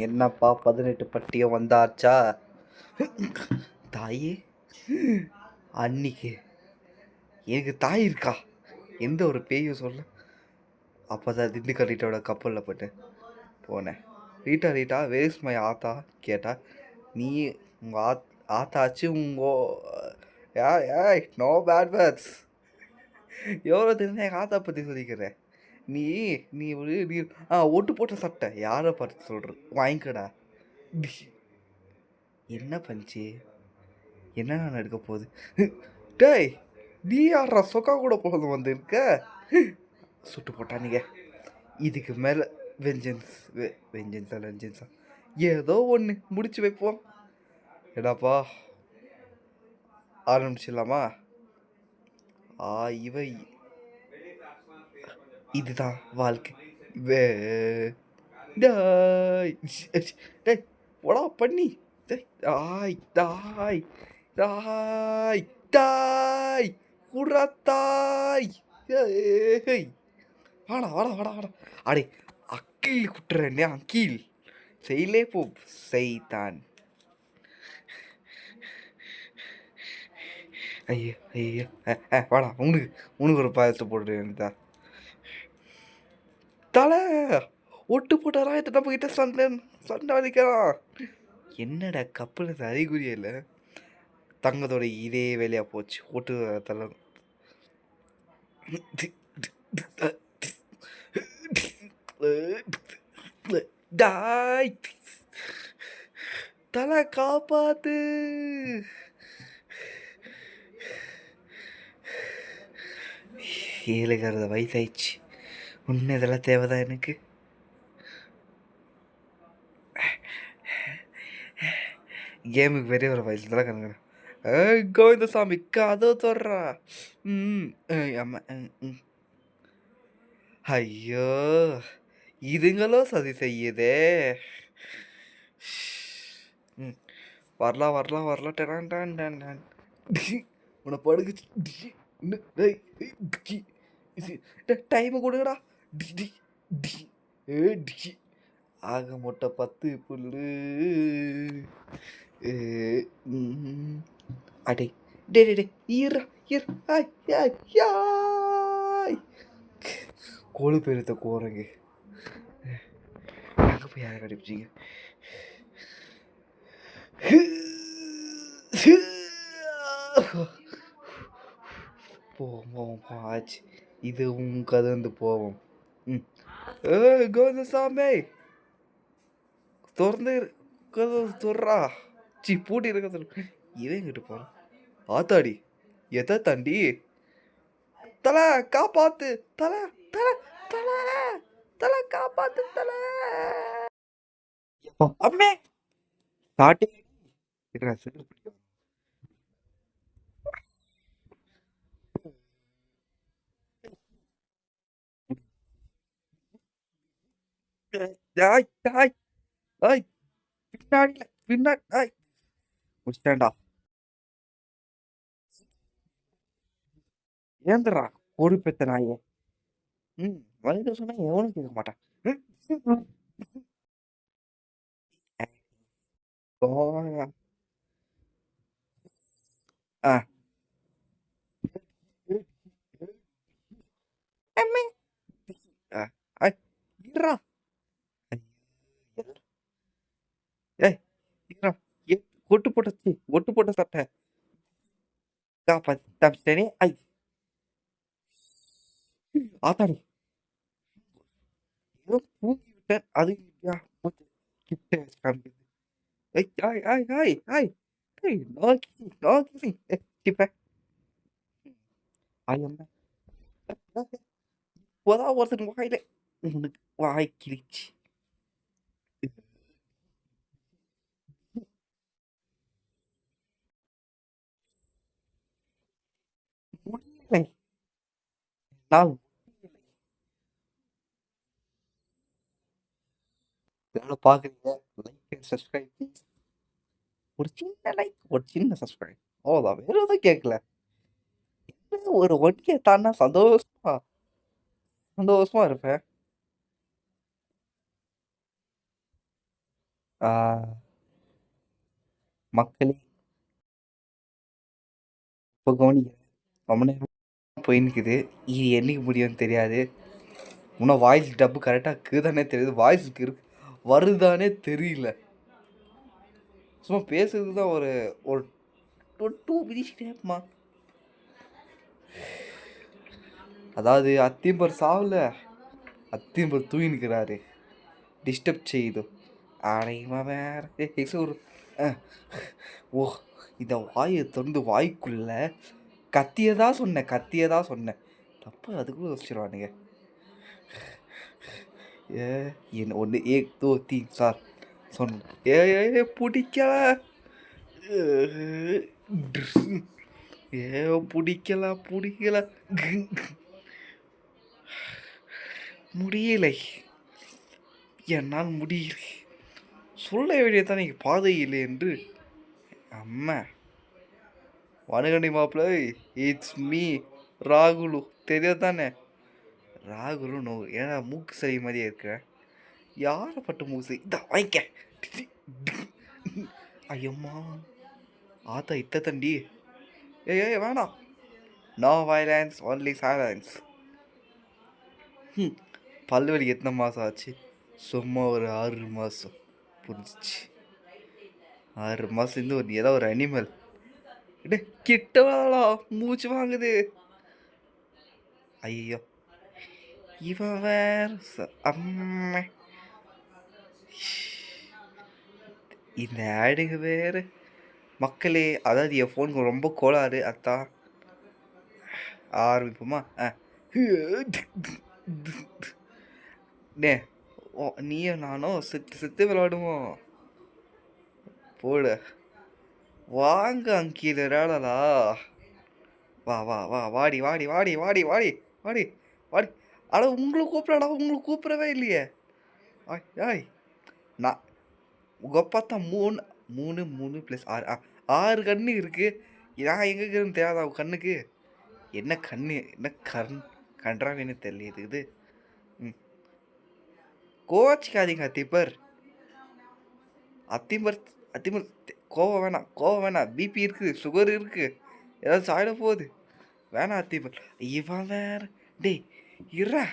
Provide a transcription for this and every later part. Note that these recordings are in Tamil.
என்னப்பா 18 பட்டியம் வந்தாச்சா? தாயே, அன்னிக்கு எனக்கு தாய் இருக்கா? எந்த ஒரு பேயும் சொல்ல. அப்போதான் திண்டுக்கல் ரீட்டாவோட கப்பலில் போனேன். ரீட்டா ரீட்டா வேர்ஸ் மை ஆத்தா கேட்டா, நீ உங்கள் ஆத்தாச்சு ஏய் நோ பேட் வேர்ட்ஸ். எவ்வளோ தெரிஞ்சா எங்கள் ஆத்தா பற்றி சொல்லிக்கிறேன். நீ நீ ஒரு நீ ஒட்டு போட்ட சட்டை யாரை பார்த்து சொல்கிற? வாங்கிக்கடா. என்ன பஞ்சு, என்ன நான் எடுக்க போகுது? டேய், நீ யாரா சொக்கா கூட போகுது வந்துருக்க? சுட்டு போட்டானுங்க. இதுக்கு மேலே வெஞ்சன்ஸா ஏதோ ஒன்று முடிச்சு வைப்போம். என்னப்பா ஆரம்பிச்சிடலாமா? இவை இதுதான் வாழ்க்கை. போடா பண்ணி. தாய் தாய் தாய் தாய் குறத்தாய். வாடா வாடா வாடா வாடா. அடே அக்கீல் குட்டுறேன்னே, அக்கீல் செய்யலே போ செய்தான். ஐயோ ஐயோ, வாடா உனக்கு ஒரு பாயசத்தை போட்டு வேண்டியதா. தலை ஒட்டு போட்டாரா? நம்ம கிட்ட சண்டை வலிக்கிறான். என்னடா கப்பல் அறிகுறியே இல்லை. தங்கத்தோட இதே வேலையாக போச்சு. ஒட்டு தலை டாய் தலை காப்பாத்து. ஏழுகிறது வயசாயிடுச்சு. உன்ன இதெல்லாம் தேவைதான் எனக்கு. கேமுக்கு பெரிய ஒரு வயசு தான் கணக்கு. கோவிந்தசாமி கதவு தொடரா. ஆமா. ஐயோ, இதுங்களும் சதி செய்யுதே. வரலாம் வரலாம் வரலாம். டெரான் உன்னை படுக்குச்சு. டைமு கொடுங்கடா. ஆக மொட்டை 10 புல்லு. அடே டே டே டே ஈரா ஈர் ஆய் யாய் யாய். கோழு பெருத்த கோரங்க எங்கே போய் யாரை கடிப்பிச்சிங்க? போவோம் ஆச்சு. இது உன் கதை வந்து போவோம். கோவிந்தசாமி திறந்து கதை துறா. பூட்டி இருக்க இவன் கிட்ட போறான். ஆத்தாடி எதை தாண்டி. தலை காப்பாத்து. தலை தலை தலை தலை காப்பாத்து. தலை அம்மே ஸ்டார்டிங் பின்னாடி முடிச்சிட்டேன்டா. ஏந்திரா ஒரு பெத்த நாயே. வந்து சொன்னா எவனும் கேட்க மாட்டான். ஒட்டு போட்ட சட்டை காப்பாத்தே. ஆத்தாடி தூங்கி விட்டேன். அது கிட்ட காமிக்குது. இப்போதான் ஒருத்தர் வாயில உனக்கு வாய் கிழிச்சு. முடியலை நான். பாக்குறீங்க, லைக் அண்ட் சப்ஸ்கிரைப். ஒரு சின்ன லைக், ஒரு சின்ன சப்ஸ்கிரைப், அவ்வளோதான். வேற எதுவும் கேட்கல. ஒரு 1K தாண்டா சந்தோஷமா இருப்பேன். மக்களே இப்போ கவனிக்கிறேன். ரொம்ப நேரம் போயின்னுக்குது. இது என்னைக்கு முடியும்னு தெரியாது. இன்னும் வாய்ஸ் டப்பு கரெக்டாக இருக்குதானே தெரியுது. வாய்ஸுக்கு வருதானே தெரியல. சும்மா பேசுறதுக்கு தான் ஒரு ஒரு 2 மினிட்ஸ் கேட்பமா. அதாவது அத்திம்பர் சாவல, அத்திம்பர் தூங்கினுக்கிறாரு. டிஸ்டர்ப் செய்யுது. அடையுமா வேற ஒரு ஓ இந்த வாயை திறந்து வாய்க்குள்ள கத்தியதா சொன்னேன். தப்பு அதுக்குள்ள வச்சிருவானுங்க. என்ன ஒன்று ஏக் தோ தீன் சார் சொன்ன. பிடிக்கல. பிடிக்கல. முடியலை. என்னால் முடியல. சொல்ல வேண்டியதான் நீங்க பாதை இல்லை என்று. அம்மா வணக்கண்டி மாப்பிள்ளை. இட்ஸ் மீ ராகுலு. தெரியாதானே? ராகுலு நோ. ஏன்னா மூக்கு சரி மாதிரியே இருக்க. யாரை பட்டு மூக்கு சரி இதான் வாங்கிக்க. ஐயம்மா ஆத்தா இத்த தண்டி. ஏய் வேணாம். No violence only silence. பல்லு வலி எத்தனை மாதம் ஆச்சு? சும்மா ஒரு 6 மாதம். புரிஞ்சிச்சு. 6 மாதம் இருந்து ஒரு ஏதோ ஒரு அனிமல் கிட்ட மூச்சு வாங்குது. ஐயோ இவன் வேற அம்மா. இந்த ஆடுங்க வேறு மக்களே. அதாவது என் ஃபோனுக்கு ரொம்ப கோளாறு. அத்தான் ஆரம்பிப்போமா? நீயும் நானும் செத்து விளையாடுவோம். போட வாங்க அங்கீழ விளையாடலா. வா வா வா வாடி வாடி வாடி வாடி வாடி வாடி வாடி. அட உங்களுக்கு கூப்பிடவே இல்லையே. ஆய் நான் உங்கள் பார்த்தா 3 + 6 கண்ணு இருக்கு. நான் எங்கே இருக்குதுன்னு தேவைதா கண்ணுக்கு? என்ன கண்ணு என்ன கன்றாவின்னு தெரியல இது. கோச்சிக்காதீங்க அத்திம்பர் கோவம் வேணாம். பிபி இருக்குது, சுகர் இருக்குது, ஏதாவது சாயிட போகுது. வேணாம் அத்திம்பர். இவன் வேற டேய் இறா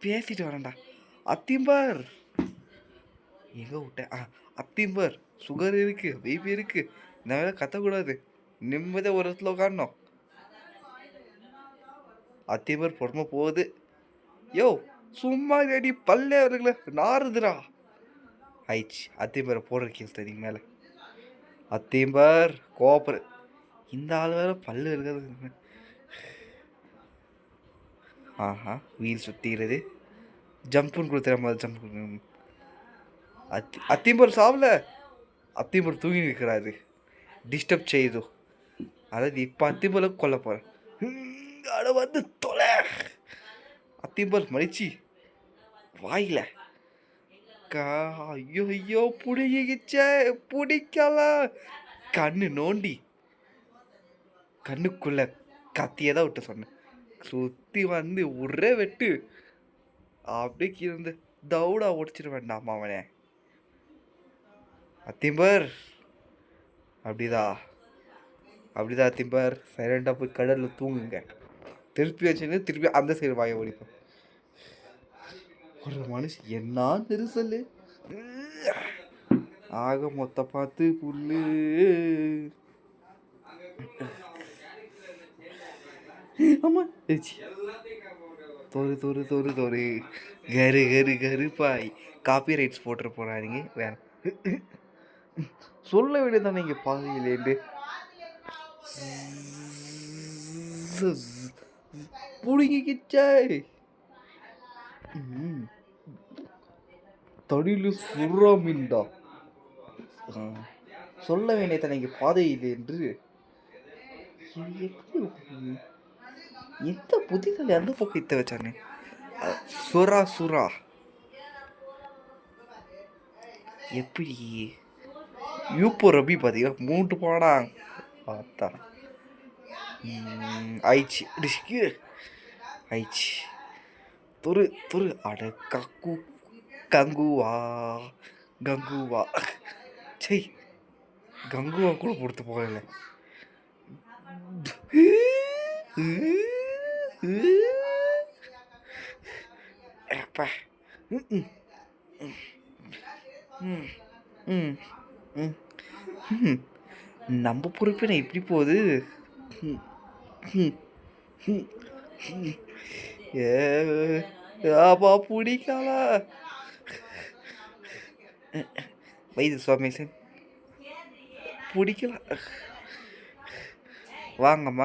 பேசிட்டு வரேன்டா. அத்திம்பர் எங்கே விட்டேன்? அத்திம்பர் சுகர் இருக்குது, பிபி இருக்குது. இந்த வேலை கத்தக்கூடாது. நிம்மதியாக ஒரு இடத்துல உட்காரணும். அத்திம்பர் பொறுமை போகுது. யோ சும்மா ரெடி பல்லே இருக்குல்ல நாறுதுடா. ஆயிடுச்சு. அத்திம்பரை போடுற கேஸ் தெரியும் மேலே. அத்திம்பர் கோப்பர். இந்த ஆள் வேற பல்லு இருக்கிறது. வீல் சுற்றிடுது. ஜம்ப்புன்னு கொடுத்துற மாதிரி ஜம்ப். அத்திம்பர் சாவல. அத்திம்பர் தூங்கி நிற்கிறாரு. டிஸ்டர்ப் செய்யுது. அதாவது இப்போ அத்திம்பரை கொல்ல போகிறேன். அட வந்து தொலை. அத்திம்பர் மடிச்சு வாயில ஐயோ பிடிக்கல. கண்ணு நோண்டி கண்ணுக்குள்ள கத்தியதான் விட்டு சொன்னேன். சுற்றி வந்து ஒரே வெட்டு. அப்படியே கீழே தவுடா ஒடிச்சிட வேண்டாம் அவனே. அத்திம்பர் அப்படிதான் அத்திம்பர் சைலண்டாக போய் கடலில் தூங்குங்க. திருப்பி வச்சுன்னு திருப்பி அந்த சைடு வாய ஓடிப்போம். ஒரு மனுஷன் என்ன நெரிசல். ஆக மொத்த பார்த்து புல்லு. ஆமா தோறு கருப்பாய் காப்பி ரைட்ஸ் போட்டு போனாருங்க. வேற சொல்ல வேண்டியதான் நீங்க பாதையிலேண்டு புடிங்கிச்சாய். தடியில சுறாமின்டா. சொல்ல வேண்டியதான் நீங்க பாதையில் என்று. எந்த புத்திசாலி அந்த பக்கம் இத்த வச்சானே. சுறா எப்படி யூப்போ ரபி பார்த்தீங்கன்னா 3 பாடா பார்த்தா ஆயிடுச்சு. தொரு அட கங்குவா கங்குவா. ச்சை! கங்குவா கூட பொறுத்து போகல. அப்பா! ம்ஹ்ம். ம். ம். ம். ம். நம்ப பொறுப்பு என்ன இப்படி போகுது? ம். ம். ம். ம். ஏ அப்பா புடிக்கல. வைது சோமேசன். புடிக்கல. வாங்கம்மா.